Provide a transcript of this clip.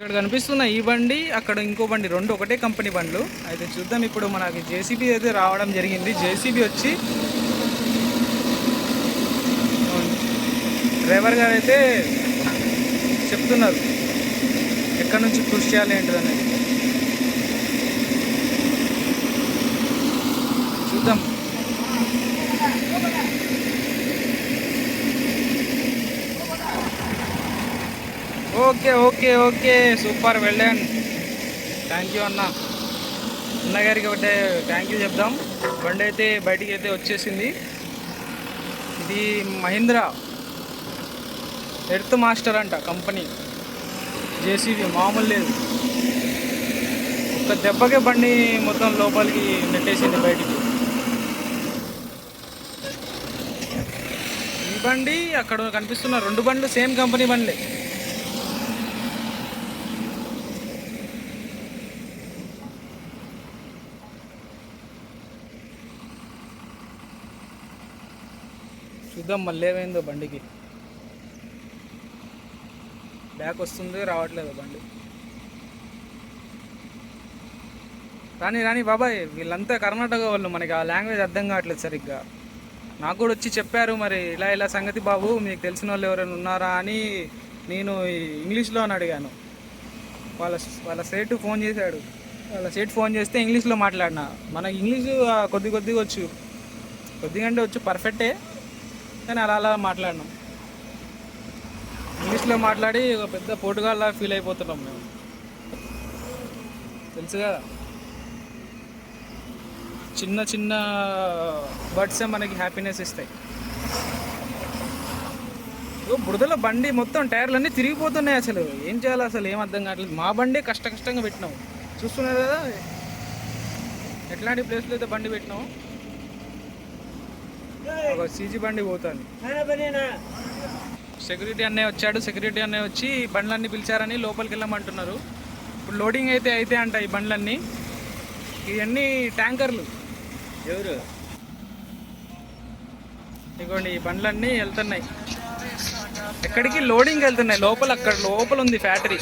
ఇక్కడ కనిపిస్తున్న ఈ బండి, అక్కడ ఇంకో బండి, రెండు ఒకటే కంపెనీ బండ్లు. అయితే చూద్దాం. ఇప్పుడు మనకి జేసీబీ అయితే రావడం జరిగింది. జేసీబీ వచ్చి డ్రైవర్ గారు అయితే చెప్తున్నారు ఎక్కడి నుంచి పుష్ చేయాలి ఏంటిదనేది. చూద్దాం. Okay okay okay, super, well done. Thank you అన్న. అన్నగారికి ఒకటే థ్యాంక్ యూ చెప్దాం. బండి అయితే బయటికి అయితే వచ్చేసింది. ఇది మహీంద్రా ఎర్త్ మాస్టర్ అంట కంపెనీ జేసీబీ, మామూలు లేదు. ఒక దెబ్బకే బండి మొత్తం లోపలికి నెట్టేసింది బయటికి. ఈ బండి, అక్కడ కనిపిస్తున్న రెండు బండ్లు సేమ్ కంపెనీ బండ్లే. చూద్దాం మళ్ళీ ఏమైందో బండికి. బ్యాక్ వస్తుంది, రావట్లేదు బండి. రాని రాని బాబాయ్, వీళ్ళంతా కర్ణాటక వాళ్ళు, మనకి ఆ లాంగ్వేజ్ అర్థం కావట్లేదు సరిగ్గా. నాకు కూడా వచ్చి చెప్పారు, మరి ఇలా ఇలా సంగతి బాబు, మీకు తెలిసిన వాళ్ళు ఎవరైనా ఉన్నారా అని నేను ఇంగ్లీష్లో అని అడిగాను. వాళ్ళ సేటు ఫోన్ చేశాడు. వాళ్ళ సేటు ఫోన్ చేస్తే ఇంగ్లీష్లో మాట్లాడినా. మనకి ఇంగ్లీషు కొద్దిగా వచ్చు, కొద్దిగా అంటే వచ్చు, పర్ఫెక్టే, కానీ అలా అలా మాట్లాడినాం. ఇంగ్లీష్లో మాట్లాడి ఒక పెద్ద పోటుగాల్లా ఫీల్ అయిపోతున్నాం మేము, తెలుసు కదా. చిన్న చిన్న బర్డ్సే మనకి హ్యాపీనెస్ ఇస్తాయి. బురదలో బండి మొత్తం టైర్లన్నీ తిరిగిపోతున్నాయి. అసలు ఏం చేయాలి, అసలు ఏం అర్థం కావట్లేదు. మా బండి కష్టంగా పెట్టినాము, చూస్తున్నారు కదా ఎట్లాంటి ప్లేస్లో అయితే బండి పెట్టినాము. ఒక సీజీ బండి పోతుంది. సెక్యూరిటీ అన్నయ్య వచ్చాడు. సెక్యూరిటీ అన్నయ్య వచ్చి బండ్లన్నీ పిలిచారని లోపలికి వెళ్ళమంటున్నారు. ఇప్పుడు లోడింగ్ అయితే అంట ఈ బండ్లన్నీ. ఇవన్నీ ట్యాంకర్లు. ఎవరు ఇదిగోండి, ఈ బండ్లన్నీ వెళ్తున్నాయి. ఎక్కడికి? లోడింగ్ వెళ్తున్నాయి. అక్కడ లోపల ఉంది ఫ్యాక్టరీ.